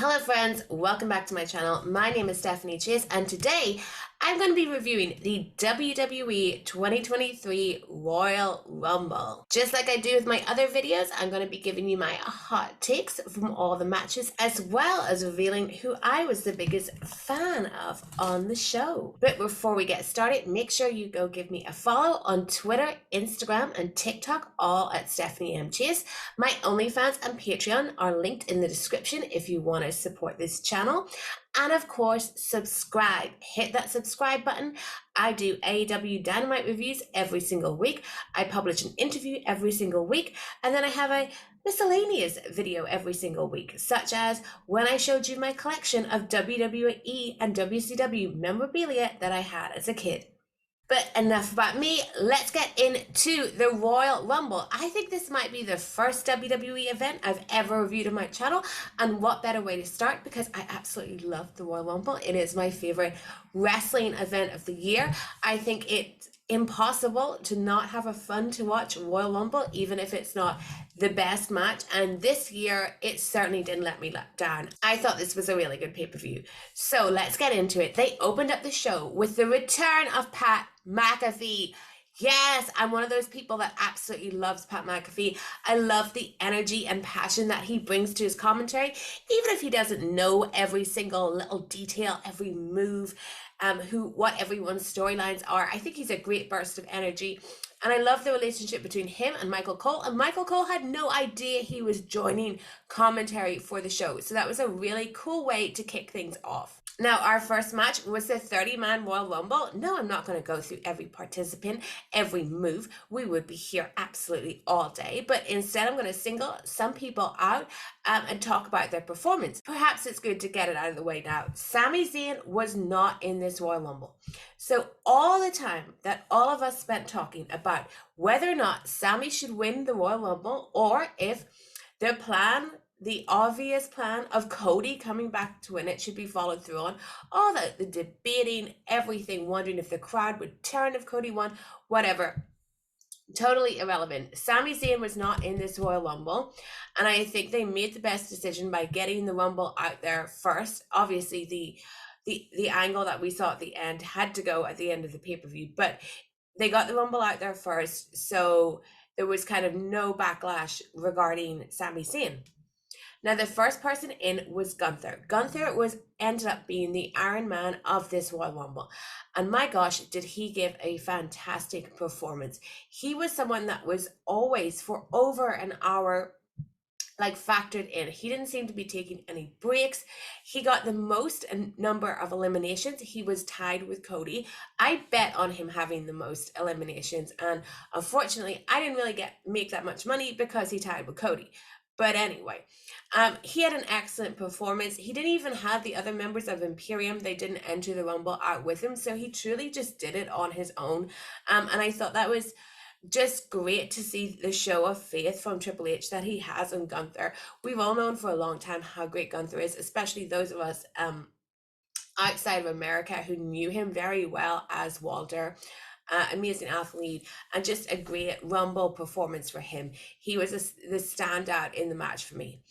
Hello friends, welcome back to my channel. My name is Stephanie Chase and today I'm going to be reviewing the WWE 2023 Royal Rumble. Just like I do with my other videos, I'm going to be giving you my hot takes from all the matches as well as revealing who I was the biggest fan of on the show. But before we get started, make sure you go give me a follow on Twitter, Instagram and TikTok, all at Stephanie M. Chase. My OnlyFans and Patreon are linked in the description if you want to support this channel. And of course, subscribe. Hit that subscribe button. I do AEW Dynamite reviews every single week. I publish an interview every single week. And then I have a miscellaneous video every single week, such as when I showed you my collection of WWE and WCW memorabilia that I had as a kid. But enough about me, let's get into the Royal Rumble. I think this might be the first WWE event I've ever reviewed on my channel, and what better way to start because I absolutely love the Royal Rumble. It is my favorite wrestling event of the year. I think it's impossible to not have a fun to watch Royal Rumble, even if it's not the best match, and this year it certainly didn't let me down. I thought this was a really good pay-per-view. So let's get into it. They opened up the show with the return of Pat McAfee. Yes, I'm one of those people that absolutely loves Pat McAfee. I love the energy and passion that he brings to his commentary, even if he doesn't know every single little detail, every move, what everyone's storylines are. I think he's a great burst of energy. And I love the relationship between him and Michael Cole. And Michael Cole had no idea he was joining commentary for the show. So that was a really cool way to kick things off. Now, our first match was the 30-man Royal Rumble. No, I'm not going to go through every participant, every move. We would be here absolutely all day. But instead, I'm going to single some people out and talk about their performance. Perhaps it's good to get it out of the way now. Sami Zayn was not in this Royal Rumble. So all the time that all of us spent talking about whether or not Sami should win the Royal Rumble, or if their plan, the obvious plan of Cody coming back to win it, should be followed through on, all the debating, everything, wondering if the crowd would turn if Cody won, whatever. Totally irrelevant. Sami Zayn was not in this Royal Rumble, and I think they made the best decision by getting the Rumble out there first. Obviously, the angle that we saw at the end had to go at the end of the pay-per-view, but they got the Rumble out there first, so there was kind of no backlash regarding Sami Zayn. Now, the first person in was Gunther. Gunther ended up being the Iron Man of this Royal Rumble. And my gosh, did he give a fantastic performance. He was someone that was always, for over an hour, factored in. He didn't seem to be taking any breaks. He got the most number of eliminations. He was tied with Cody. I bet on him having the most eliminations. And unfortunately, I didn't really make that much money because he tied with Cody. But anyway, he had an excellent performance. He didn't even have the other members of Imperium. They didn't enter the Rumble out with him. So he truly just did it on his own. And I thought that was just great to see the show of faith from Triple H that he has on Gunther. We've all known for a long time how great Gunther is, especially those of us outside of America who knew him very well as Walter. Amazing athlete and just a great Rumble performance for him. He was the standout in the match for me.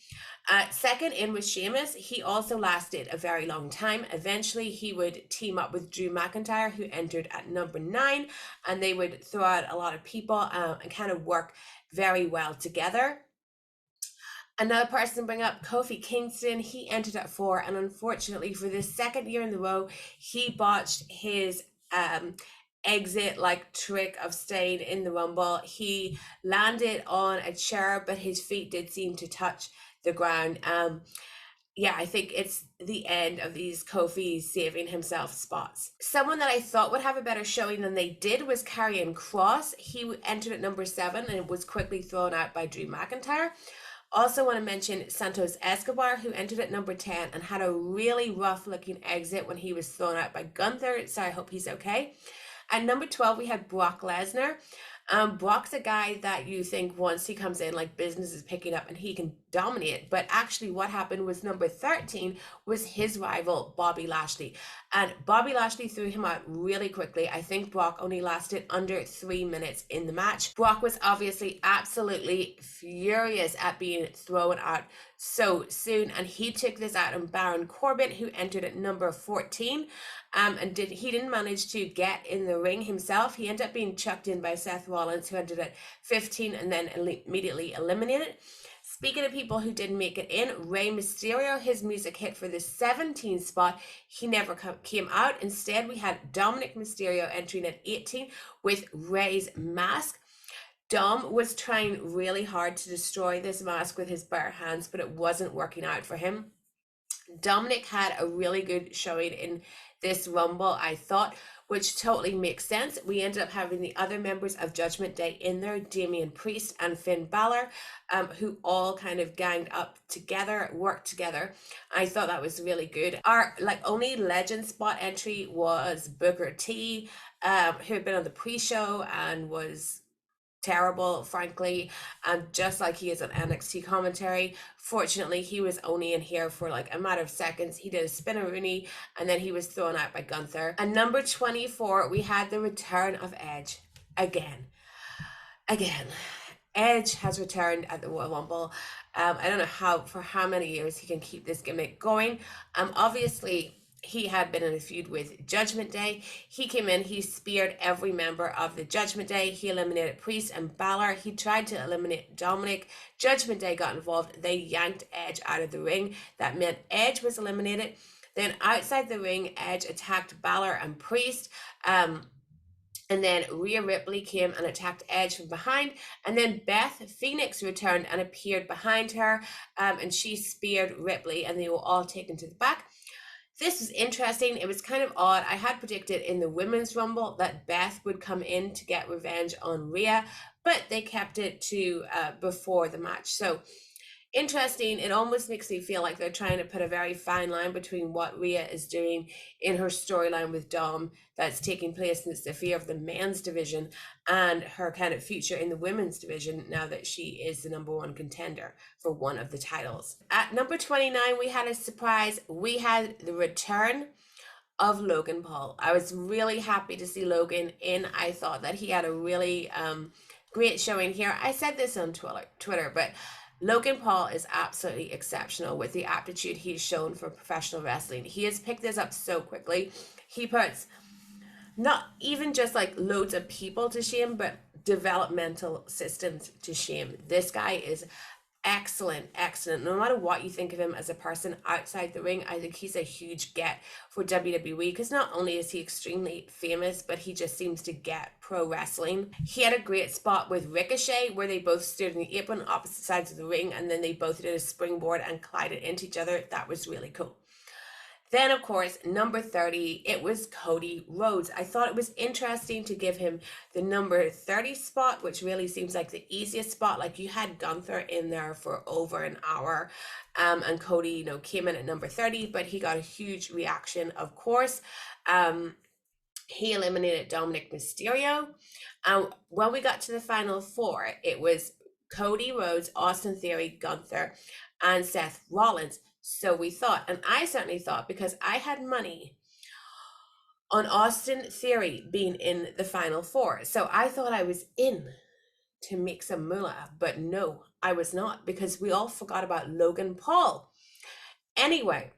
Second in was Sheamus. He also lasted a very long time. Eventually, he would team up with Drew McIntyre, who entered at number 9, and they would throw out a lot of people and kind of work very well together. Another person to bring up, Kofi Kingston. He entered at 4, and unfortunately, for the second year in a row, he botched his exit trick of staying in the Rumble. He landed on a chair, but his feet did seem to touch the ground. Yeah, I think it's the end of these Kofi saving himself spots. Someone that I thought would have a better showing than they did was Karrion Kross. He entered at number 7 and was quickly thrown out by Drew McIntyre. Also want to mention Santos Escobar, who entered at number 10 and had a really rough looking exit when he was thrown out by Gunther. So I hope he's okay. At number 12, we had Brock Lesnar. Brock's a guy that you think once he comes in, like business is picking up and he can dominate. But actually, what happened was number 13 was his rival, Bobby Lashley. And Bobby Lashley threw him out really quickly. I think Brock only lasted under 3 minutes in the match. Brock was obviously absolutely furious at being thrown out so soon, and he took this out on Baron Corbin, who entered at number 14. He didn't manage to get in the ring himself. He ended up being chucked in by Seth Rollins, who entered at 15 and then immediately eliminated. Speaking of people who didn't make it in, Rey Mysterio, his music hit for the 17th spot. He never came out. Instead, we had Dominic Mysterio entering at 18 with Rey's mask. Dom was trying really hard to destroy this mask with his bare hands, but it wasn't working out for him. Dominic had a really good showing in this Rumble, I thought, which totally makes sense. We ended up having the other members of Judgment Day in there, Damian Priest and Finn Balor, who all kind of ganged up together, worked together. I thought that was really good. Our only legend spot entry was Booker T, who had been on the pre-show and was terrible, frankly, just like he is on NXT commentary. Fortunately, he was only in here for like a matter of seconds. He did a spinneroonie and then he was thrown out by Gunther. And number 24, we had the return of Edge again. Edge has returned at the Royal Rumble. I don't know for how many years he can keep this gimmick going. Obviously, he had been in a feud with Judgment Day. He came in, he speared every member of the Judgment Day. He eliminated Priest and Balor. He tried to eliminate Dominic. Judgment Day got involved. They yanked Edge out of the ring. That meant Edge was eliminated. Then outside the ring, Edge attacked Balor and Priest. And then Rhea Ripley came and attacked Edge from behind. And then Beth Phoenix returned and appeared behind her. And she speared Ripley and they were all taken to the back. This was interesting. It was kind of odd. I had predicted in the Women's Rumble that Beth would come in to get revenge on Rhea, but they kept it to before the match. So interesting. It almost makes me feel like they're trying to put a very fine line between what Rhea is doing in her storyline with Dom that's taking place in the sphere of the men's division and her kind of future in the women's division now that she is the #1 contender for one of the titles. At number 29, we had a surprise. We had the return of Logan Paul. I was really happy to see Logan in. I thought that he had a really great showing here. I said this on Twitter, but Logan Paul is absolutely exceptional with the aptitude he's shown for professional wrestling. He has picked this up so quickly. He puts not even just like loads of people to shame, but developmental systems to shame. This guy is excellent. No matter what you think of him as a person outside the ring, I think he's a huge get for WWE because not only is he extremely famous, but he just seems to get pro wrestling. He had a great spot with Ricochet where they both stood in the apron opposite sides of the ring and then they both did a springboard and collided into each other. That was really cool. Then, of course, number 30, it was Cody Rhodes. I thought it was interesting to give him the number 30 spot, which really seems like the easiest spot. Like you had Gunther in there for over an hour, and Cody, came in at number 30, but he got a huge reaction, of course. He eliminated Dominic Mysterio. When we got to the final four, it was Cody Rhodes, Austin Theory, Gunther, and Seth Rollins. So we thought, and I certainly thought, because I had money on Austin Theory being in the final four. So I thought I was in to make some moolah, but no, I was not because we all forgot about Logan Paul. Anyway,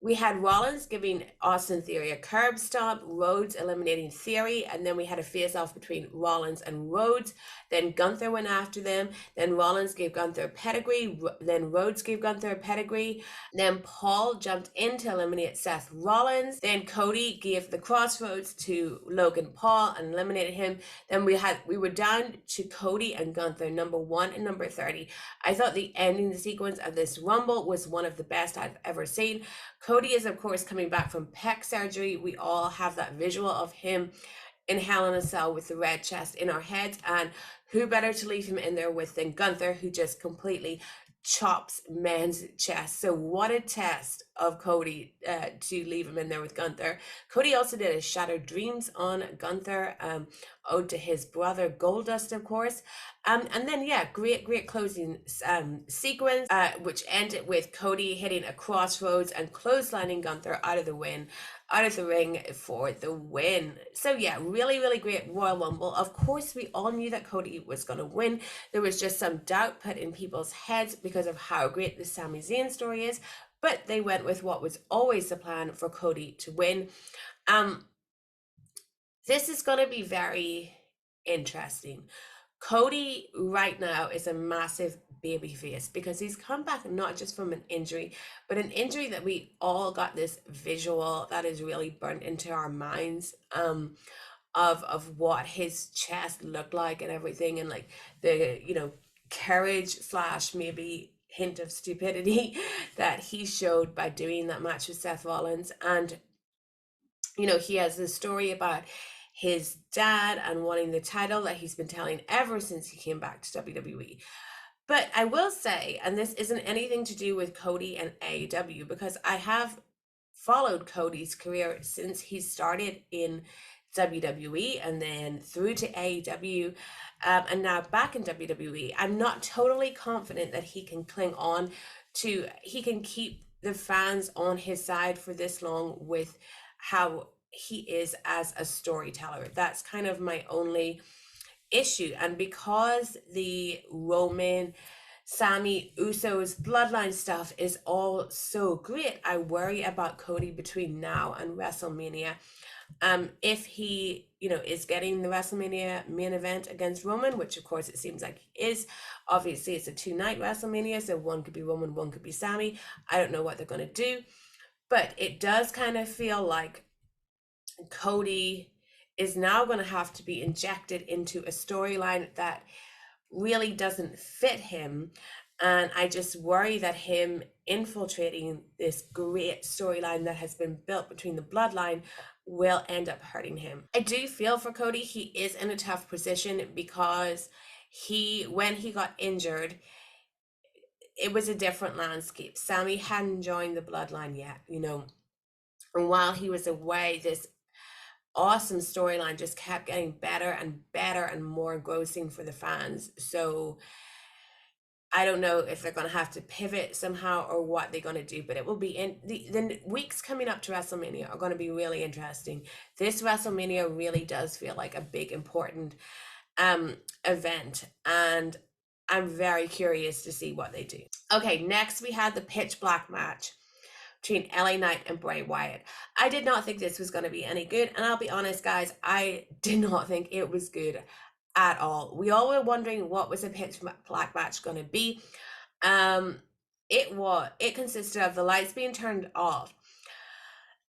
we had Rollins giving Austin Theory a curb stomp, Rhodes eliminating Theory, and then we had a face-off between Rollins and Rhodes. Then Gunther went after them. Then Rollins gave Gunther a pedigree. Then Rhodes gave Gunther a pedigree. Then Paul jumped in to eliminate Seth Rollins. Then Cody gave the crossroads to Logan Paul and eliminated him. Then we were down to Cody and Gunther, number 1 and number 30. I thought the ending sequence of this Rumble was one of the best I've ever seen. Cody is, of course, coming back from pec surgery. We all have that visual of him in Hell in a Cell with the red chest in our heads. And who better to leave him in there with than Gunther, who just completely chops men's chest. So what a test of Cody to leave him in there with Gunther. Cody also did a Shattered Dreams on Gunther, ode to his brother Goldust, of course. And then, yeah, great closing sequence, which ended with Cody hitting a crossroads and clotheslining Gunther out of the ring for the win. So yeah, really great Royal Rumble. Of course, we all knew that Cody was going to win. There was just some doubt put in people's heads because of how great the Sami Zayn story is, but they went with what was always the plan, for Cody to win. This is going to be very interesting. Cody right now is a massive baby face because he's come back not just from an injury, but an injury that we all got this visual that is really burnt into our minds, of what his chest looked like and everything, and like the, you know, courage slash maybe hint of stupidity that he showed by doing that match with Seth Rollins. And you know, he has this story about his dad and wanting the title that he's been telling ever since he came back to WWE. But I will say, and this isn't anything to do with Cody and AEW, because I have followed Cody's career since he started in WWE and then through to AEW, and now back in WWE. I'm not totally confident that he can he can keep the fans on his side for this long with how he is as a storyteller. That's kind of my only issue. And because the Roman, Sami, Uso's bloodline stuff is all so great, I worry about Cody between now and WrestleMania. If he, you know, is getting the WrestleMania main event against Roman, which of course it seems like he is. Obviously it's a 2-night WrestleMania, so one could be Roman, one could be Sami. I don't know what they're going to do, but it does kind of feel like Cody is now going to have to be injected into a storyline that really doesn't fit him. And I just worry that him infiltrating this great storyline that has been built between the bloodline will end up hurting him. I do feel for Cody. He is in a tough position because when he got injured, it was a different landscape. Sami hadn't joined the bloodline yet, you know. And while he was away, this awesome storyline just kept getting better and better and more engrossing for the fans. So I don't know if they're going to have to pivot somehow or what they're going to do, but it will be in the weeks coming up to WrestleMania are going to be really interesting. This WrestleMania really does feel like a big important event, and I'm very curious to see what they do. Okay, next we had the pitch black match between LA Knight and Bray Wyatt. I did not think this was going to be any good, and I'll be honest, guys, I did not think it was good at all. We all were wondering what was a pitch black match going to be. It consisted of the lights being turned off,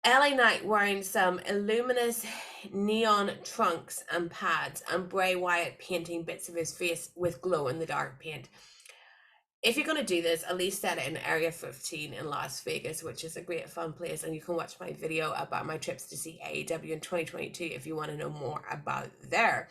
LA Knight wearing some illuminous neon trunks and pads, and Bray Wyatt painting bits of his face with glow-in-the-dark paint. If you're going to do this, at least set it in Area 15 in Las Vegas, which is a great fun place, and you can watch my video about my trips to see AEW in 2022 if you want to know more about there.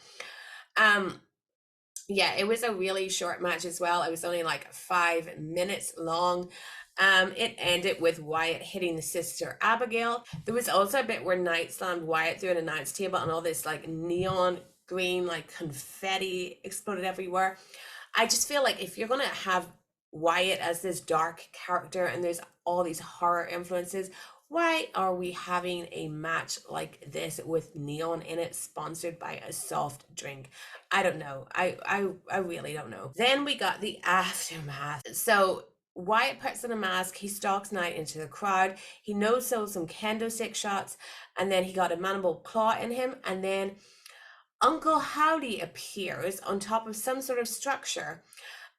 Yeah, it was a really short match as well. It was only like 5 minutes long. It ended with Wyatt hitting the sister Abigail. There was also a bit where Knight slammed Wyatt through an announce table, and all this like neon green like confetti exploded everywhere. I just feel like if you're gonna have Wyatt as this dark character and there's all these horror influences, why are we having a match like this with neon in it, sponsored by a soft drink? I don't know. I really don't know. Then we got the aftermath. So Wyatt puts on a mask, he stalks Knight into the crowd, he no-sells some kendo stick shots, and then he got a mandible claw in him, and then Uncle Howdy appears on top of some sort of structure,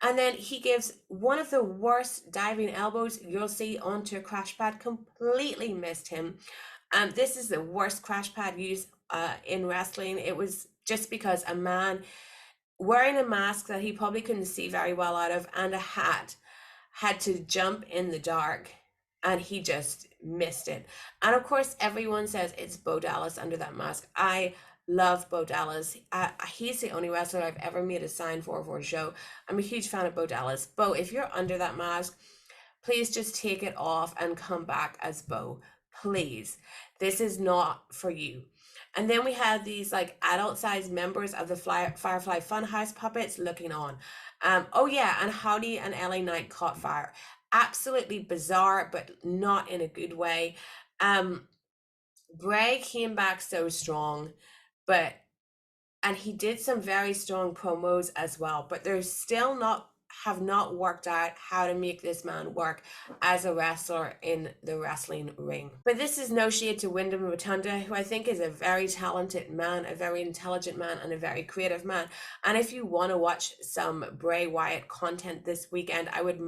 and then he gives one of the worst diving elbows you'll see onto a crash pad. Completely missed him. This is the worst crash pad used in wrestling. It was just because a man wearing a mask that he probably couldn't see very well out of and a hat had to jump in the dark, and he just missed it. And of course, everyone says it's Bo Dallas under that mask. I love Bo Dallas. He's the only wrestler I've ever made a sign for a show. I'm a huge fan of Bo Dallas. Bo, if you're under that mask, please just take it off and come back as Bo. Please. This is not for you. And then we have these like adult sized members of the Firefly Funhouse puppets looking on. Oh yeah, and Howdy and LA Knight caught fire. Absolutely bizarre, but not in a good way. Um, Bray came back so strong, but and he did some very strong promos as well, but there's still not have not worked out how to make this man work as a wrestler in the wrestling ring. But this is no shade to Wyndham Rotunda, who I think is a very talented man, a very intelligent man, and a very creative man. And if you want to watch some Bray Wyatt content this weekend, I would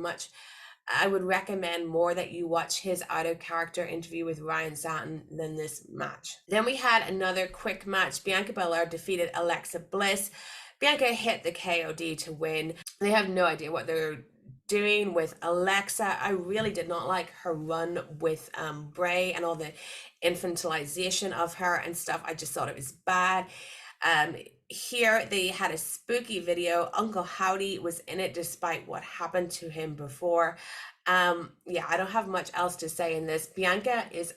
recommend more that you watch his out of character interview with Ryan Satin than this match. Then we had another quick match. Bianca Belair defeated Alexa Bliss. Bianca hit the KOD to win. They have no idea what they're doing with Alexa. I really did not like her run with Bray and all the infantilization of her and stuff. I just thought it was bad. Here they had a spooky video. Uncle Howdy was in it despite what happened to him before. Yeah, I don't have much else to say in this. Bianca is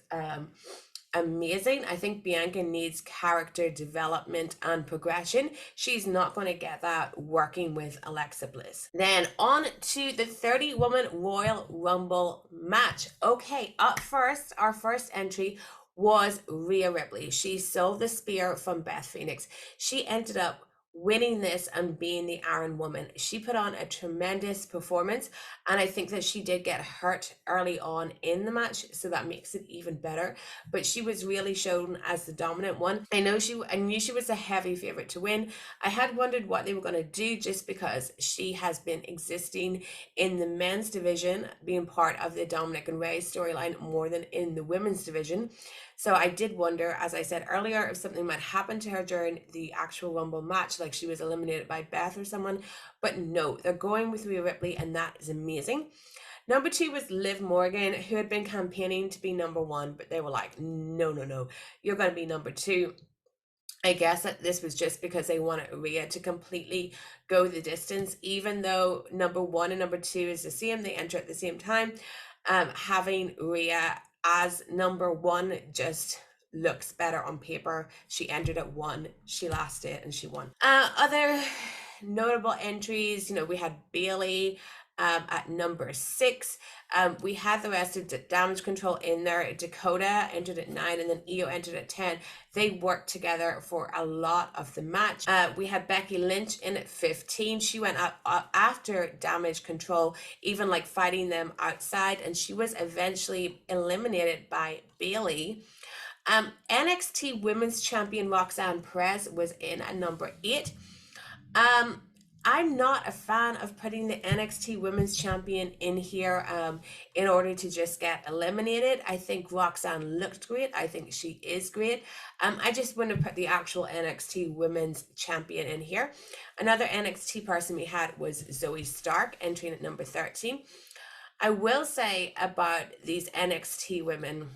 amazing. I think Bianca needs character development and progression. She's not going to get that working with Alexa Bliss. Then on to the 30-woman Royal Rumble match. Okay, up first, our first entry was Rhea Ripley. She stole the spear from Beth Phoenix. She ended up winning this and being the Iron Woman. She put on a tremendous performance, and I think that she did get hurt early on in the match, so that makes it even better. But she was really shown as the dominant one. I knew she was a heavy favorite to win. I had wondered what they were going to do, just because she has been existing in the men's division, being part of the Dominic and Rey storyline more than in the women's division. So I did wonder, as I said earlier, if something might happen to her during the actual Rumble match, like she was eliminated by Beth or someone. But no, they're going with Rhea Ripley, and that is amazing. Number 2 was Liv Morgan, who had been campaigning to be number 1, but they were like, no, you're going to be number 2. I guess that this was just because they wanted Rhea to completely go the distance, even though number 1 and number 2 is the same. They enter at the same time. Having Rhea as number 1 just looks better on paper. She entered at 1, she lasted, and she won. Other notable entries, we had Bailey at number 6. We had the rest of Damage Control in there. Dakota entered at 9, and then Io entered at 10. They worked together for a lot of the match. We had Becky Lynch in at 15. She went up after Damage Control, even like fighting them outside, and she was eventually eliminated by Bailey. NXT Women's Champion Roxanne Perez was in at number 8. I'm not a fan of putting the NXT Women's Champion in here in order to just get eliminated. I think Roxanne looked great. I think she is great. I just want to put the actual NXT Women's Champion in here. Another NXT person we had was Zoe Stark, entering at number 13. I will say about these NXT women,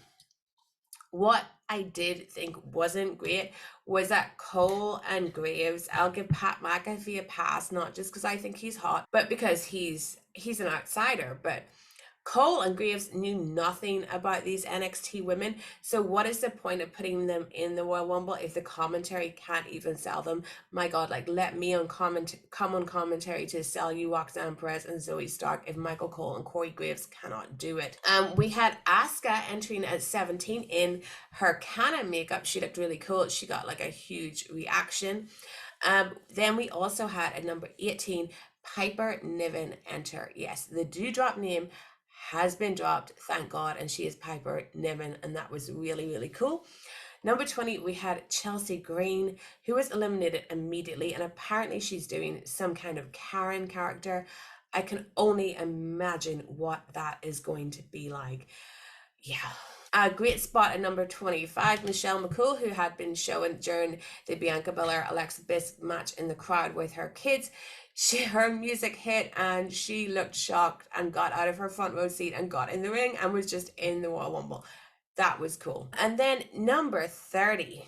what I did think wasn't great was that Cole and Graves, I'll give Pat McAfee a pass, not just because I think he's hot, but because he's an outsider. But Cole and Graves knew nothing about these NXT women. So what is the point of putting them in the Royal Rumble if the commentary can't even sell them? My God, like let me come on commentary to sell you Roxanne Perez and Zoe Stark if Michael Cole and Corey Graves cannot do it. We had Asuka entering at 17 in her Kana makeup. She looked really cool. She got like a huge reaction. Then we also had at number 18, Piper Niven enter. Yes, the Doudrop name has been dropped, thank God, and she is Piper Niven, and that was really, really cool. Number 20, we had Chelsea Green, who was eliminated immediately, and apparently she's doing some kind of Karen character. I can only imagine what that is going to be like. Yeah. A great spot at number 25, Michelle McCool, who had been shown during the Bianca Belair Alexa Bliss match in the crowd with her kids. Her music hit and she looked shocked and got out of her front row seat and got in the ring and was just in the Royal Rumble. That was cool. And then number 30,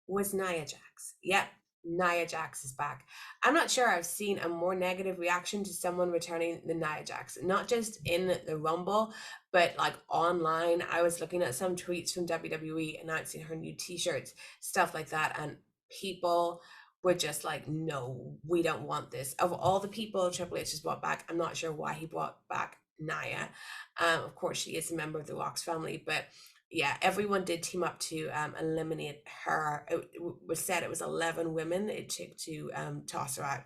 was Nia Jax. Yep, Nia Jax is back. I'm not sure I've seen a more negative reaction to someone returning than Nia Jax. Not just in the Rumble, but like online. I was looking at some tweets from WWE announcing her new t-shirts, stuff like that, and people were just like, no, we don't want this. Of all the people Triple H has brought back, I'm not sure why he brought back Nia. Of course, she is a member of the Rocks family, but yeah, everyone did team up to eliminate her. It was said it was 11 women it took to toss her out.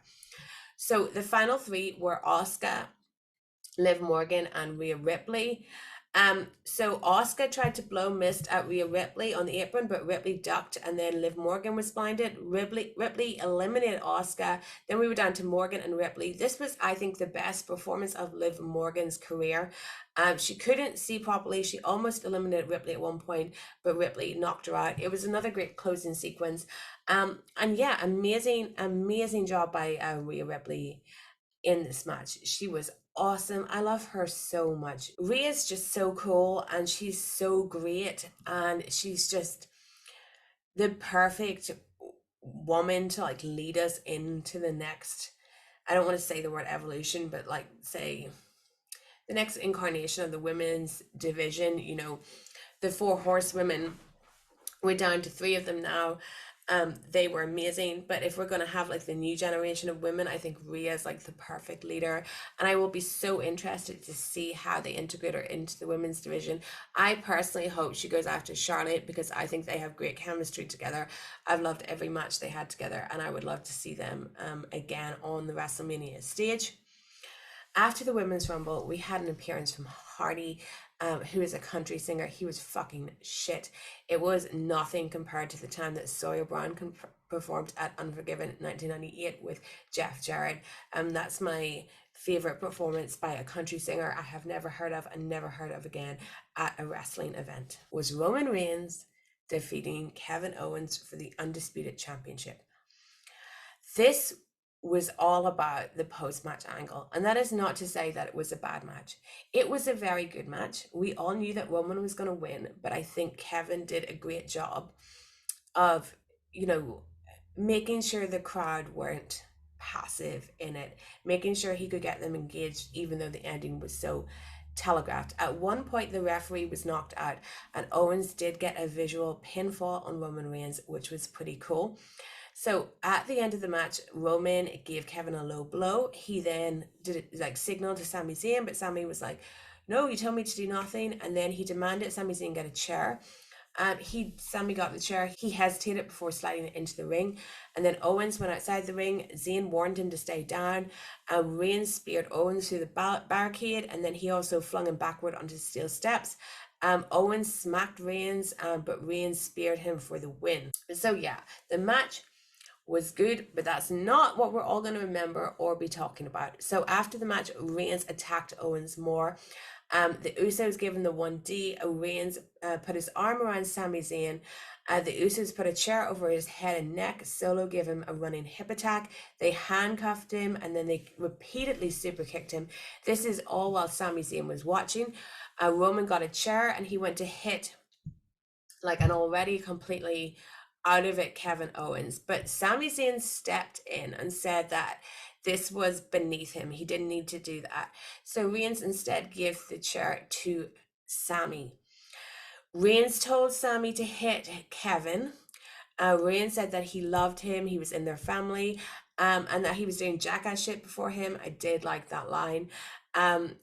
So the final three were Asuka, Liv Morgan, and Rhea Ripley. So Asuka tried to blow mist at Rhea Ripley on the apron, but Ripley ducked, and then Liv Morgan was blinded. Ripley eliminated Asuka. Then we were down to Morgan and Ripley. This was, I think, the best performance of Liv Morgan's career. She couldn't see properly. She almost eliminated Ripley at one point, but Ripley knocked her out. It was another great closing sequence. And yeah, amazing job by Rhea Ripley in this match. She was awesome. I love her so much. Rhea's just so cool and she's so great, and she's just the perfect woman to like lead us into the next, I don't want to say the word evolution, but like say the next incarnation of the women's division. You know, the four horsewomen, we're down to three of them now. They were amazing, but if we're going to have like the new generation of women, I think Rhea is like the perfect leader, and I will be so interested to see how they integrate her into the women's division. I personally hope she goes after Charlotte because I think they have great chemistry together. I've loved every match they had together, and I would love to see them again on the WrestleMania stage. After the Women's Rumble, we had an appearance from Hardy, who is a country singer. He was fucking shit. It was nothing compared to the time that Sawyer Brown performed at Unforgiven 1998 with Jeff Jarrett. That's my favorite performance by a country singer I have never heard of and never heard of again at a wrestling event. Was Roman Reigns defeating Kevin Owens for the Undisputed Championship. This was all about the post-match angle, and that is not to say that it was a bad match. It was a very good match. We all knew that Roman was going to win, but I think Kevin did a great job of, you know, making sure the crowd weren't passive in it, making sure he could get them engaged even though the ending was so telegraphed. At one point the referee was knocked out and Owens did get a visual pinfall on Roman Reigns, which was pretty cool. So at the end of the match, Roman gave Kevin a low blow. He then did it like signal to Sami Zayn, but Sami was like, no, you told me to do nothing. And then he demanded Sami Zayn get a chair. Sami got the chair. He hesitated before sliding it into the ring. And then Owens went outside the ring. Zayn warned him to stay down. Reigns speared Owens through the barricade. And then he also flung him backward onto steel steps. Owens smacked Reigns, but Reigns speared him for the win. So yeah, the match was good, but that's not what we're all going to remember or be talking about. So after the match, Reigns attacked Owens more. The Usos gave him the 1D. Reigns put his arm around Sami Zayn. The Usos put a chair over his head and neck. Solo gave him a running hip attack. They handcuffed him and then they repeatedly super kicked him. This is all while Sami Zayn was watching. Roman got a chair and he went to hit like an already completely out of it Kevin Owens, but Sami Zayn stepped in and said that this was beneath him. He didn't need to do that. So Reigns instead gave the chair to Sami. Reigns told Sami to hit Kevin. Reigns said that he loved him, he was in their family, and that he was doing jackass shit before him. I did like that line.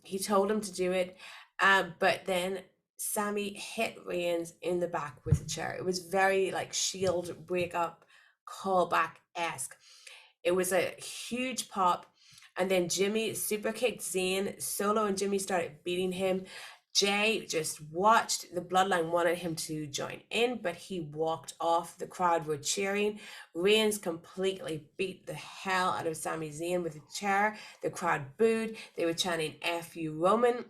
He told him to do it, but then Sami hit Reigns in the back with a chair. It was very like Shield breakup callback-esque. It was a huge pop. And then Jimmy super kicked Zayn. Solo and Jimmy started beating him. Jay just watched. The Bloodline wanted him to join in, but he walked off. The crowd were cheering. Reigns completely beat the hell out of Sami Zayn with a chair. The crowd booed. They were chanting F you Roman.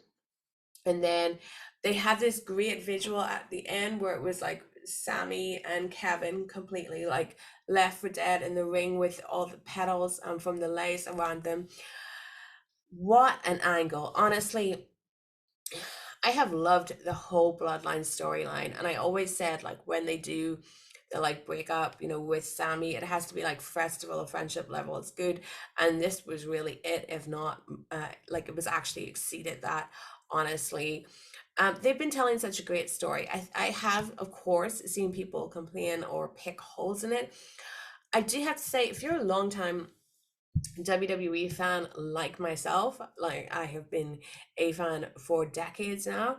And then they had this great visual at the end where it was like Sami and Kevin completely like left for dead in the ring with all the petals from the lace around them. What an angle. Honestly, I have loved the whole Bloodline storyline, and I always said like when they do the like breakup, you know, with Sami. It has to be like festival of friendship level. It's good, and this was really it. If not, like it was actually exceeded that. Honestly, they've been telling such a great story. I have, of course, seen people complain or pick holes in it. I do have to say, if you're a long time WWE fan like myself, like I have been a fan for decades now,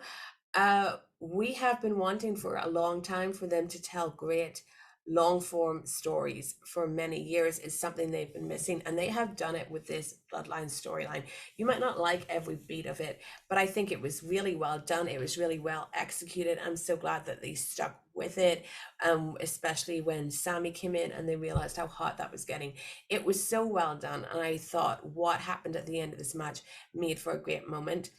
we have been wanting for a long time for them to tell great long form stories for many years. Is something they've been missing, and they have done it with this Bloodline storyline. You might not like every beat of it, but I think it was really well done. It was really well executed. I'm so glad that they stuck with it, especially when Sami came in and they realized how hot that was getting. It was so well done, and I thought what happened at the end of this match made for a great moment.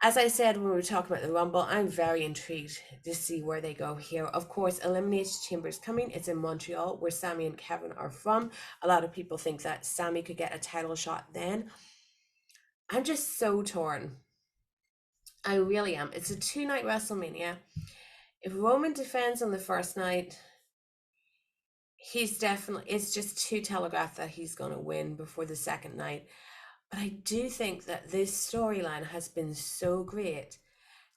As I said when we were talking about the Rumble, I'm very intrigued to see where they go here. Of course, Elimination Chamber is coming. It's in Montreal, where Sami and Kevin are from. A lot of people think that Sami could get a title shot then. I'm just so torn. I really am. It's a 2-night WrestleMania. If Roman defends on the first night, it's just too telegraphed that he's going to win before the second night. But I do think that this storyline has been so great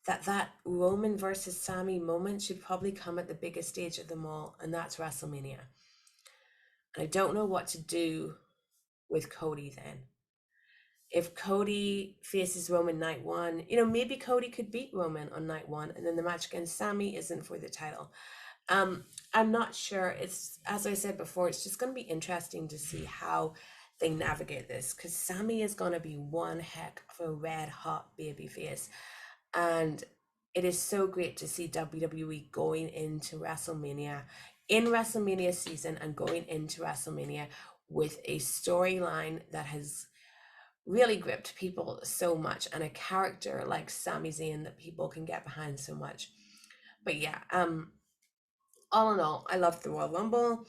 that Roman versus Sami moment should probably come at the biggest stage of them all, and that's WrestleMania. And I don't know what to do with Cody then. If Cody faces Roman night one, you know, maybe Cody could beat Roman on night one, and then the match against Sami isn't for the title. I'm not sure. It's, as I said before, it's just going to be interesting to see how they navigate this, because Sami is going to be one heck of a red hot baby face. And it is so great to see WWE going into WrestleMania, in WrestleMania season, and going into WrestleMania with a storyline that has really gripped people so much, and a character like Sami Zayn that people can get behind so much. But yeah, all in all, I loved the Royal Rumble.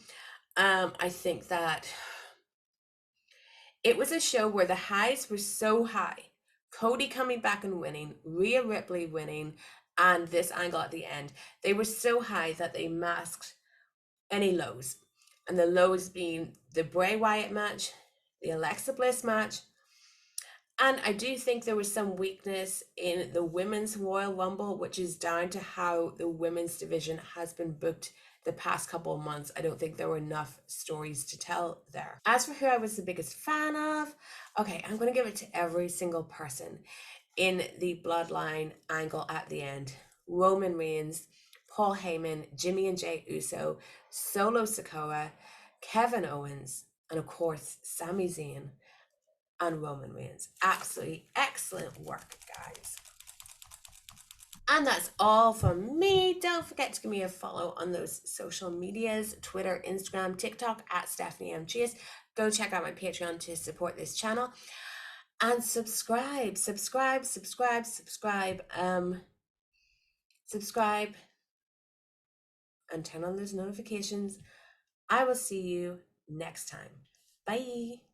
I think that it was a show where the highs were so high. Cody coming back and winning, Rhea Ripley winning, and this angle at the end. They were so high that they masked any lows. And the lows being the Bray Wyatt match, the Alexa Bliss match. And I do think there was some weakness in the women's Royal Rumble, which is down to how the women's division has been booked the past couple of months. I don't think there were enough stories to tell there. As for who I was the biggest fan of, okay, I'm going to give it to every single person in the Bloodline angle at the end. Roman Reigns, Paul Heyman, Jimmy and Jey Uso, Solo Sikoa, Kevin Owens, and of course, Sami Zayn and Roman Reigns. Absolutely excellent work, guys. And that's all from me. Don't forget to give me a follow on those social medias, Twitter, Instagram, TikTok at Stephanie M. Chase. Go check out my Patreon to support this channel. And subscribe, subscribe, and turn on those notifications. I will see you next time. Bye.